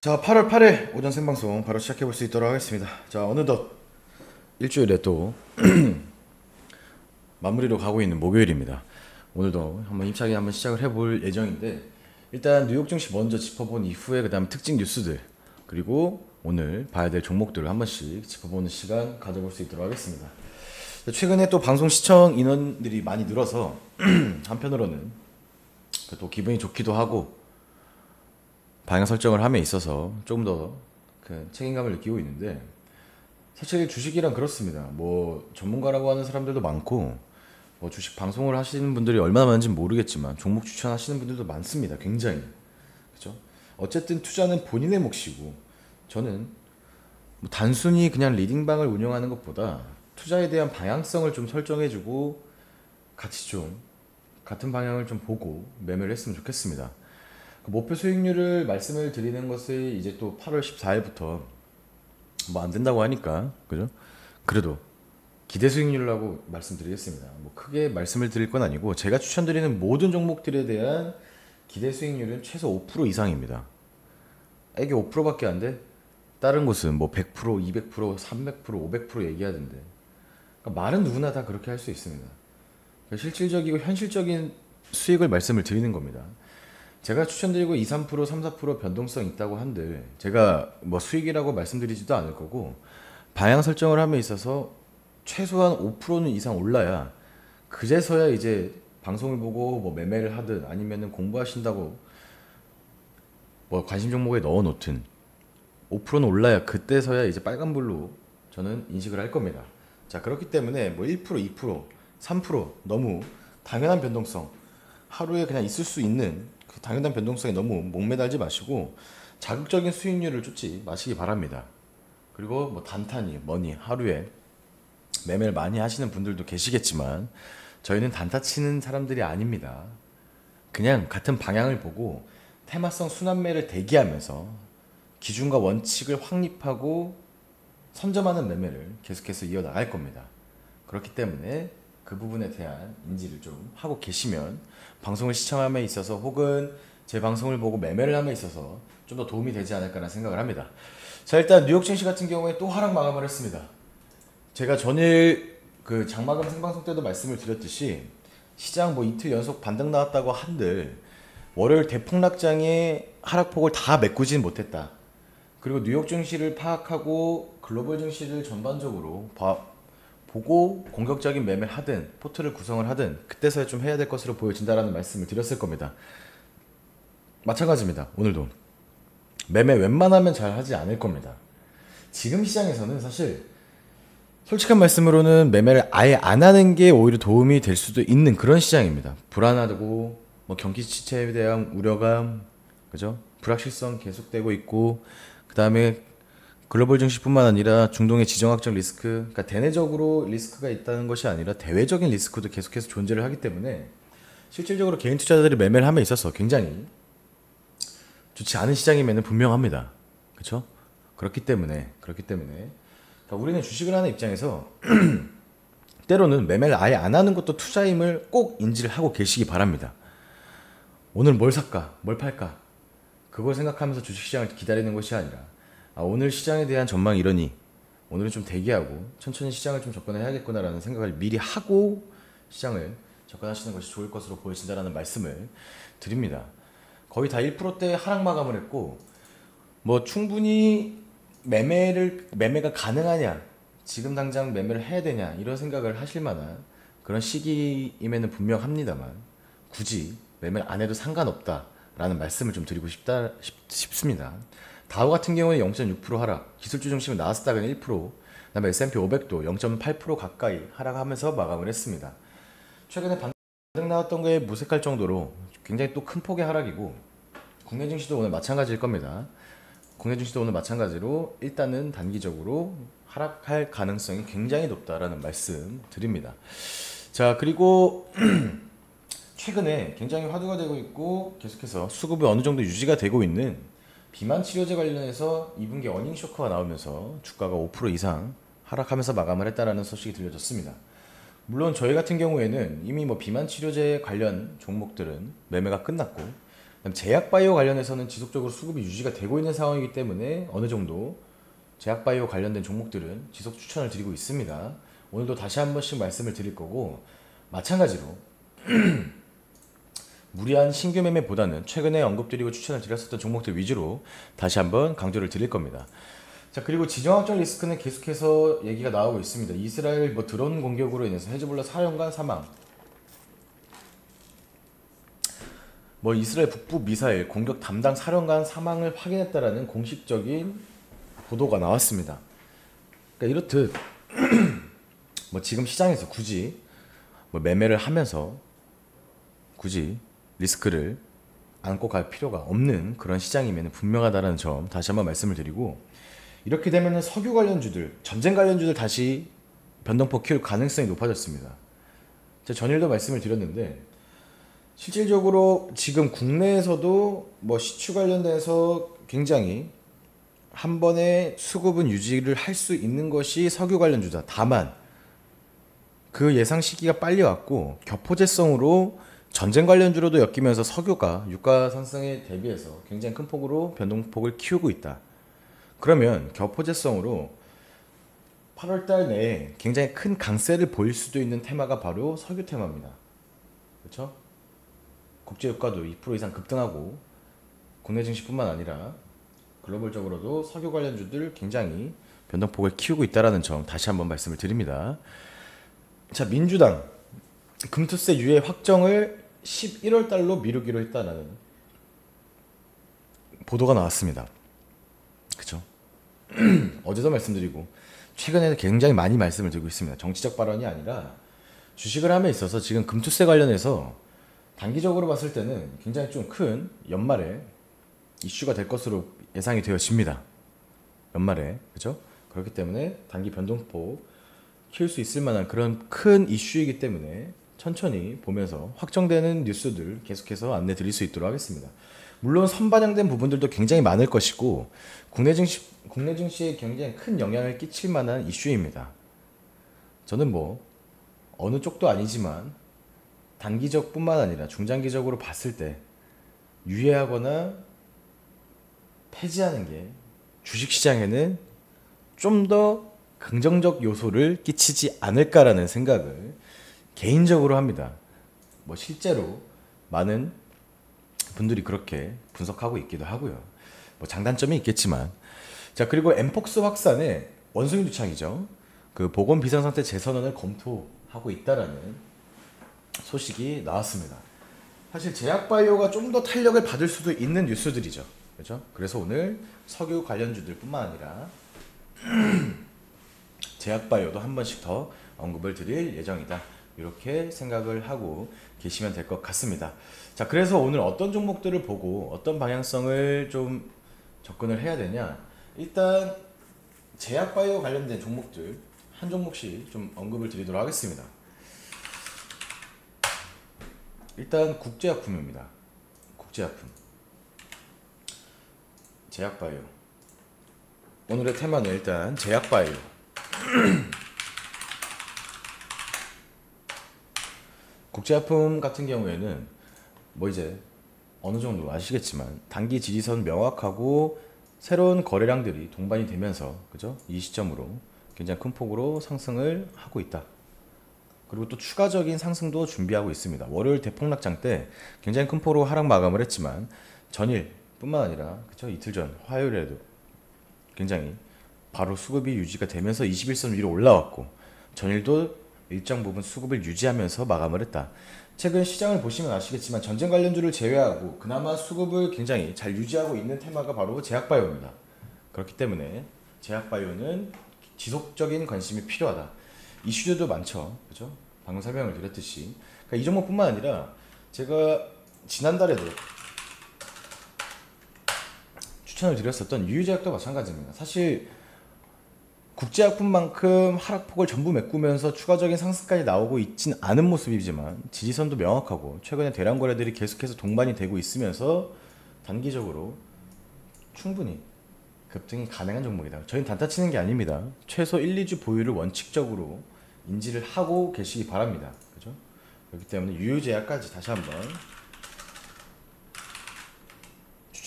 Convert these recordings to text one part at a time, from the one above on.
자, 8월 8일 오전 생방송 바로 시작해 볼 수 있도록 하겠습니다. 자, 어느덧 일주일에 또 마무리로 가고 있는 목요일입니다. 오늘도 한번 힘차게 한번 시작을 해볼 예정인데, 일단 뉴욕 증시 먼저 짚어본 이후에 그 다음 특징 뉴스들, 그리고 오늘 봐야 될 종목들을 한 번씩 짚어보는 시간 가져볼 수 있도록 하겠습니다. 최근에 또 방송 시청 인원들이 많이 늘어서 한편으로는 또 기분이 좋기도 하고, 방향 설정을 함에 있어서 조금 더 그 책임감을 느끼고 있는데, 사실 주식이란 그렇습니다. 뭐 전문가라고 하는 사람들도 많고, 뭐 주식 방송을 하시는 분들이 얼마나 많은지 모르겠지만 종목 추천하시는 분들도 많습니다. 굉장히. 그렇죠? 어쨌든 투자는 본인의 몫이고, 저는 뭐 단순히 그냥 리딩방을 운영하는 것보다 투자에 대한 방향성을 좀 설정해주고, 같이 좀 같은 방향을 좀 보고 매매를 했으면 좋겠습니다. 그 목표 수익률을 말씀을 드리는 것을 이제 또 8월 14일부터 뭐 안 된다고 하니까, 그죠? 그래도 기대 수익률이라고 말씀드리겠습니다. 뭐 크게 말씀을 드릴 건 아니고, 제가 추천드리는 모든 종목들에 대한 기대 수익률은 최소 5% 이상입니다. 이게 5%밖에 안 돼? 다른 곳은 뭐 100%, 200%, 300%, 500% 얘기하던데. 그러니까 말은 누구나 다 그렇게 할 수 있습니다. 그러니까 실질적이고 현실적인 수익을 말씀을 드리는 겁니다. 제가 추천드리고 2, 3%, 3, 4% 변동성 있다고 한들, 제가 뭐 수익이라고 말씀드리지도 않을 거고, 방향 설정을 함에 있어서 최소한 5%는 이상 올라야, 그제서야 이제 방송을 보고 뭐 매매를 하든 아니면은 공부하신다고 뭐 관심 종목에 넣어 놓든 5%는 올라야 그때서야 이제 빨간불로 저는 인식을 할 겁니다. 자, 그렇기 때문에 뭐 1%, 2%, 3% 너무 당연한 변동성, 하루에 그냥 있을 수 있는 그 당연한 변동성에 너무 목매달지 마시고, 자극적인 수익률을 쫓지 마시기 바랍니다. 그리고 뭐 단타니 뭐니 하루에 매매를 많이 하시는 분들도 계시겠지만, 저희는 단타 치는 사람들이 아닙니다. 그냥 같은 방향을 보고 테마성 순환매를 대기하면서 기준과 원칙을 확립하고 선점하는 매매를 계속해서 이어나갈 겁니다. 그렇기 때문에 그 부분에 대한 인지를 좀 하고 계시면 방송을 시청함에 있어서, 혹은 제 방송을 보고 매매를 함에 있어서 좀 더 도움이 되지 않을까라는 생각을 합니다. 자, 일단 뉴욕 증시 같은 경우에 또 하락 마감을 했습니다. 제가 전일 그 장마감 생방송 때도 말씀을 드렸듯이, 시장 뭐 이틀 연속 반등 나왔다고 한들 월요일 대폭락장의 하락폭을 다 메꾸지는 못했다. 그리고 뉴욕 증시를 파악하고 글로벌 증시를 전반적으로 보고 공격적인 매매를 하든 포트를 구성을 하든 그때서야 좀 해야 될 것으로 보여진다라는 말씀을 드렸을 겁니다. 마찬가지입니다. 오늘도 매매 웬만하면 잘 하지 않을 겁니다. 지금 시장에서는 사실 솔직한 말씀으로는 매매를 아예 안 하는 게 오히려 도움이 될 수도 있는 그런 시장입니다. 불안하고 뭐 경기 침체에 대한 우려감, 그죠? 불확실성 계속되고 있고, 그 다음에 글로벌 증시뿐만 아니라 중동의 지정학적 리스크, 그러니까 대내적으로 리스크가 있다는 것이 아니라 대외적인 리스크도 계속해서 존재를 하기 때문에, 실질적으로 개인 투자자들이 매매를 함에 있어서 굉장히 좋지 않은 시장임에는 분명합니다. 그렇죠? 그렇기 때문에 그러니까 우리는 주식을 하는 입장에서 때로는 매매를 아예 안 하는 것도 투자임을 꼭 인지를 하고 계시기 바랍니다. 오늘 뭘 살까? 뭘 팔까? 그걸 생각하면서 주식시장을 기다리는 것이 아니라, 오늘 시장에 대한 전망이 이러니 오늘은 좀 대기하고 천천히 시장을 좀 접근해야겠구나라는 생각을 미리 하고 시장을 접근하시는 것이 좋을 것으로 보여진다라는 말씀을 드립니다. 거의 다 1%대 하락 마감을 했고, 뭐 충분히 매매가 가능하냐, 지금 당장 매매를 해야 되냐 이런 생각을 하실 만한 그런 시기임에는 분명합니다만, 굳이 매매를 안 해도 상관없다라는 말씀을 좀 드리고 싶습니다. 다우 같은 경우는 0.6% 하락, 기술주 중심은 나스닥은 1%, 그다음에 S&P 500도 0.8% 가까이 하락하면서 마감을 했습니다. 최근에 반등 나왔던 거에 무색할 정도로 굉장히 또 큰 폭의 하락이고, 국내 증시도 오늘 마찬가지일 겁니다. 국내 증시도 오늘 마찬가지로 일단은 단기적으로 하락할 가능성이 굉장히 높다라는 말씀 드립니다. 자, 그리고 최근에 굉장히 화두가 되고 있고 계속해서 수급이 어느 정도 유지가 되고 있는 비만 치료제 관련해서 2분기 어닝 쇼크가 나오면서 주가가 5% 이상 하락하면서 마감을 했다라는 소식이 들려졌습니다. 물론 저희 같은 경우에는 이미 뭐 비만 치료제 관련 종목들은 매매가 끝났고, 그다음 제약바이오 관련해서는 지속적으로 수급이 유지가 되고 있는 상황이기 때문에 어느 정도 제약바이오 관련된 종목들은 지속 추천을 드리고 있습니다. 오늘도 다시 한 번씩 말씀을 드릴 거고, 마찬가지로 무리한 신규 매매보다는 최근에 언급드리고 추천을 드렸었던 종목들 위주로 다시 한번 강조를 드릴 겁니다. 자, 그리고 지정학적 리스크는 계속해서 얘기가 나오고 있습니다. 이스라엘 드론 공격으로 인해서 헤즈볼라 사령관 사망, 이스라엘 북부 미사일 공격 담당 사령관 사망을 확인했다라는 공식적인 보도가 나왔습니다. 그러니까 이렇듯 지금 시장에서 굳이 매매를 하면서 굳이 리스크를 안고 갈 필요가 없는 그런 시장이면 분명하다는 점 다시 한번 말씀을 드리고, 이렇게 되면 석유 관련주들, 전쟁 관련주들 다시 변동폭 키울 가능성이 높아졌습니다. 제가 전일도 말씀을 드렸는데, 실질적으로 지금 국내에서도 시추 관련돼서 굉장히 한 번에 수급은 유지를 할 수 있는 것이 석유 관련주다. 다만 그 예상 시기가 빨리 왔고 격포제성으로 전쟁 관련주로도 엮이면서 석유가 유가 상승에 대비해서 굉장히 큰 폭으로 변동폭을 키우고 있다. 그러면 격포제성으로 8월달 내에 굉장히 큰 강세를 보일 수도 있는 테마가 바로 석유 테마입니다. 그렇죠? 국제유가도 2% 이상 급등하고 국내 증시뿐만 아니라 글로벌적으로도 석유 관련주들 굉장히 변동폭을 키우고 있다는 점 다시 한번 말씀을 드립니다. 자, 민주당 금투세 유예 확정을 11월 달로 미루기로 했다는 보도가 나왔습니다. 그쵸? 어제도 말씀드리고 최근에는 굉장히 많이 말씀을 드리고 있습니다. 정치적 발언이 아니라 주식을 함에 있어서 지금 금투세 관련해서 단기적으로 봤을 때는 굉장히 좀 큰 연말에 이슈가 될 것으로 예상이 되어집니다. 연말에. 그죠? 그렇기 때문에 단기 변동폭 키울 수 있을 만한 그런 큰 이슈이기 때문에 천천히 보면서 확정되는 뉴스들 계속해서 안내 드릴 수 있도록 하겠습니다. 물론 선반영된 부분들도 굉장히 많을 것이고 국내 증시에 굉장히 큰 영향을 끼칠 만한 이슈입니다. 저는 어느 쪽도 아니지만 단기적 뿐만 아니라 중장기적으로 봤을 때 유예하거나 폐지하는 게 주식시장에는 좀 더 긍정적 요소를 끼치지 않을까라는 생각을 개인적으로 합니다. 실제로 많은 분들이 그렇게 분석하고 있기도 하고요. 장단점이 있겠지만, 자, 그리고 엠폭스 확산에 원숭이 두창이죠. 그 보건 비상상태 재선언을 검토하고 있다라는 소식이 나왔습니다. 사실 제약바이오가 좀 더 탄력을 받을 수도 있는 뉴스들이죠. 그렇죠? 그래서 오늘 석유 관련주들뿐만 아니라 제약바이오도 한 번씩 더 언급을 드릴 예정이다. 이렇게 생각을 하고 계시면 될 것 같습니다. 자, 그래서 오늘 어떤 종목들을 보고 어떤 방향성을 좀 접근을 해야 되냐. 일단 제약바이오 관련된 종목들 한 종목씩 좀 언급을 드리도록 하겠습니다. 일단 국제약품입니다. 국제약품. 제약바이오. 오늘의 테마는 일단 제약바이오. 국제약품 같은 경우에는 이제 어느 정도 아시겠지만 단기 지지선 명확하고 새로운 거래량들이 동반이 되면서, 그죠? 이 시점으로 굉장히 큰 폭으로 상승을 하고 있다. 그리고 또 추가적인 상승도 준비하고 있습니다. 월요일 대폭락장 때 굉장히 큰 폭으로 하락 마감을 했지만 전일뿐만 아니라, 그쵸? 이틀 전 화요일에도 굉장히 바로 수급이 유지가 되면서 21선 위로 올라왔고 전일도 일정 부분 수급을 유지하면서 마감을 했다. 최근 시장을 보시면 아시겠지만 전쟁 관련주를 제외하고 그나마 수급을 굉장히 잘 유지하고 있는 테마가 바로 제약바이오입니다. 그렇기 때문에 제약바이오는 지속적인 관심이 필요하다. 이슈들도 많죠. 그죠? 방금 설명을 드렸듯이. 그러니까 이 종목뿐만 아니라 제가 지난달에도 추천을 드렸었던 유유제약도 마찬가지입니다. 사실 국제약품만큼 하락폭을 전부 메꾸면서 추가적인 상승까지 나오고 있진 않은 모습이지만 지지선도 명확하고 최근에 대량 거래들이 계속해서 동반이 되고 있으면서 단기적으로 충분히 급등이 가능한 종목이다. 저희는 단타 치는 게 아닙니다. 최소 1, 2주 보유를 원칙적으로 인지를 하고 계시기 바랍니다. 그죠? 그렇기 때문에 유유제약까지 다시 한번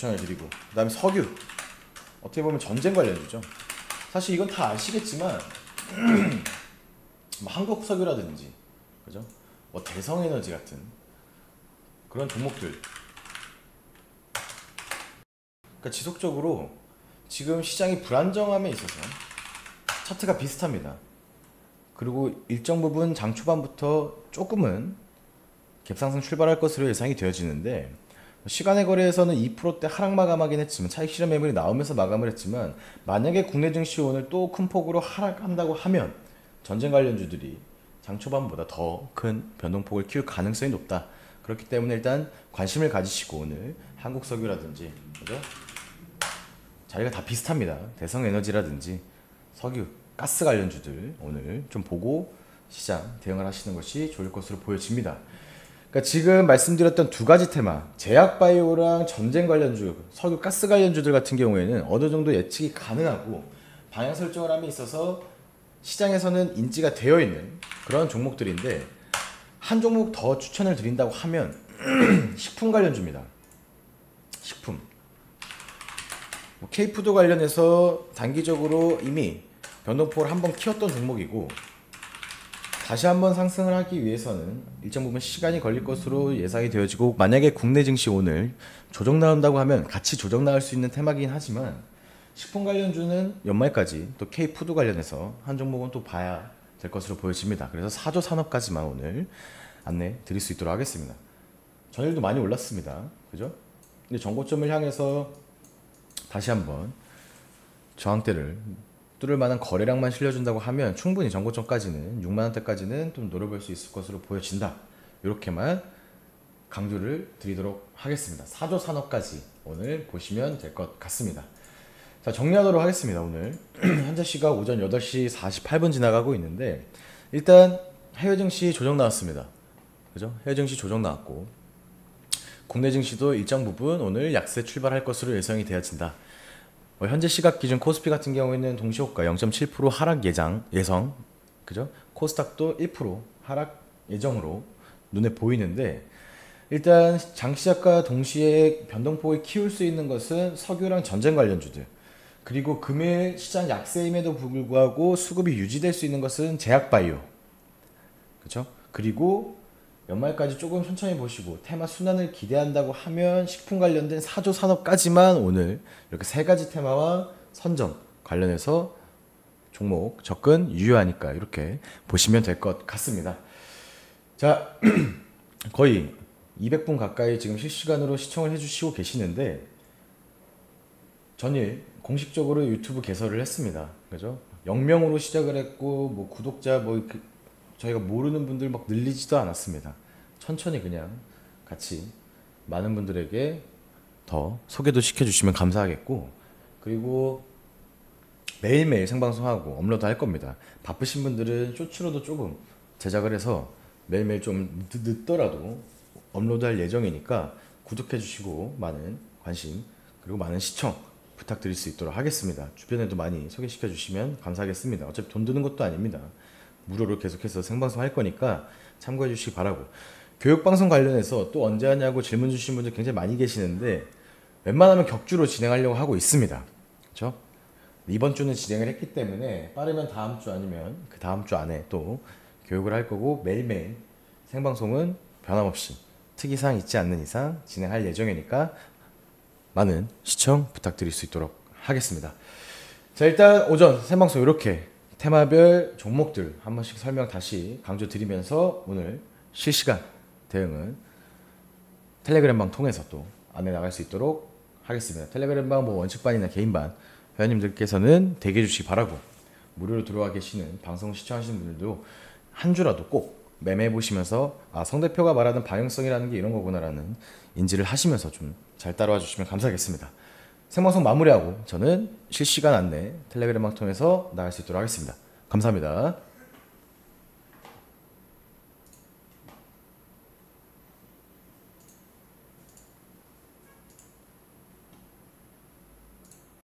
추천을 드리고, 그 다음에 석유, 어떻게 보면 전쟁 관련주죠. 사실 이건 다 아시겠지만 뭐 한국석유라든지, 그죠? 뭐 대성에너지 같은 그런 종목들, 그러니까 지속적으로 지금 시장이 불안정함에 있어서 차트가 비슷합니다. 그리고 일정 부분 장 초반부터 조금은 갭상승 출발할 것으로 예상이 되어지는데, 시간의 거래에서는 2%대 하락 마감하긴 했지만, 차익 실현 매물이 나오면서 마감을 했지만, 만약에 국내 증시 오늘 또 큰 폭으로 하락한다고 하면 전쟁 관련주들이 장 초반보다 더 큰 변동폭을 키울 가능성이 높다. 그렇기 때문에 일단 관심을 가지시고, 오늘 한국석유라든지, 그죠? 자리가 다 비슷합니다. 대성에너지라든지 석유, 가스 관련주들 오늘 좀 보고 시장 대응을 하시는 것이 좋을 것으로 보여집니다. 그러니까 지금 말씀드렸던 두 가지 테마, 제약바이오랑 전쟁 관련주, 석유, 가스 관련주들 같은 경우에는 어느 정도 예측이 가능하고 방향 설정을 함에 있어서 시장에서는 인지가 되어 있는 그런 종목들인데, 한 종목 더 추천을 드린다고 하면 식품 관련주입니다. 식품. K푸드 관련해서 단기적으로 이미 변동폭을 한번 키웠던 종목이고, 다시 한번 상승을 하기 위해서는 일정 부분 시간이 걸릴 것으로 예상이 되어지고, 만약에 국내 증시 오늘 조정 나온다고 하면 같이 조정 나올 수 있는 테마긴 하지만, 식품 관련주는 연말까지 또 K푸드 관련해서 한 종목은 또 봐야 될 것으로 보여집니다. 그래서 4조 산업까지만 오늘 안내 드릴 수 있도록 하겠습니다. 전일도 많이 올랐습니다. 그죠? 근데 정고점을 향해서 다시 한번 저항대를 뚫을 만한 거래량만 실려준다고 하면 충분히 정고점까지는 6만원대까지는 좀 노려볼 수 있을 것으로 보여진다. 이렇게만 강조를 드리도록 하겠습니다. 4조 산업까지 오늘 보시면 될 것 같습니다. 자, 정리하도록 하겠습니다. 오늘 현재 시각 오전 8시 48분 지나가고 있는데, 일단 해외 증시 조정 나왔습니다. 그죠? 해외 증시 조정 나왔고, 국내 증시도 일정 부분 오늘 약세 출발할 것으로 예상이 되어진다. 현재 시각 기준 코스피 같은 경우에는 동시호가 0.7% 하락 예상, 그죠? 코스닥도 1% 하락 예정으로 눈에 보이는데, 일단 장 시작과 동시에 변동폭을 키울 수 있는 것은 석유랑 전쟁 관련주들, 그리고 금일 시장 약세임에도 불구하고 수급이 유지될 수 있는 것은 제약바이오, 그죠? 그리고 연말까지 조금 천천히 보시고 테마 순환을 기대한다고 하면 식품 관련된 4조 산업까지만 오늘 이렇게 세 가지 테마와 선점 관련해서 종목 접근 유효하니까 이렇게 보시면 될 것 같습니다. 자, 거의 200분 가까이 지금 실시간으로 시청을 해주시고 계시는데, 전일 공식적으로 유튜브 개설을 했습니다. 그죠? 0명으로 시작을 했고, 뭐 구독자 저희가 모르는 분들 막 늘리지도 않았습니다. 천천히 그냥 같이 많은 분들에게 더 소개도 시켜주시면 감사하겠고, 그리고 매일매일 생방송하고 업로드 할 겁니다. 바쁘신 분들은 쇼츠로도 조금 제작을 해서 매일매일 좀 늦더라도 업로드 할 예정이니까 구독해 주시고 많은 관심 그리고 많은 시청 부탁드릴 수 있도록 하겠습니다. 주변에도 많이 소개시켜 주시면 감사하겠습니다. 어차피 돈 드는 것도 아닙니다. 무료로 계속해서 생방송 할 거니까 참고해 주시기 바라고, 교육방송 관련해서 또 언제 하냐고 질문 주신 분들 굉장히 많이 계시는데, 웬만하면 격주로 진행하려고 하고 있습니다. 그렇죠? 이번 주는 진행을 했기 때문에 빠르면 다음 주 아니면 그 다음 주 안에 또 교육을 할 거고, 매일매일 생방송은 변함없이 특이사항 있지 않는 이상 진행할 예정이니까 많은 시청 부탁드릴 수 있도록 하겠습니다. 자, 일단 오전 생방송 이렇게 테마별 종목들 한 번씩 설명 다시 강조 드리면서 오늘 실시간 대응은 텔레그램방 통해서 또 안내 나갈 수 있도록 하겠습니다. 텔레그램방 뭐 원칙반이나 개인반 회원님들께서는 대기해 주시기 바라고, 무료로 들어와 계시는 방송 시청하시는 분들도 한 주라도 꼭 매매해 보시면서 성 대표가 말하는 방향성이라는 게 이런 거구나라는 인지를 하시면서 좀 잘 따라와 주시면 감사하겠습니다. 생방송 마무리하고 저는 실시간 안내 텔레그램방 통해서 나갈 수 있도록 하겠습니다. 감사합니다.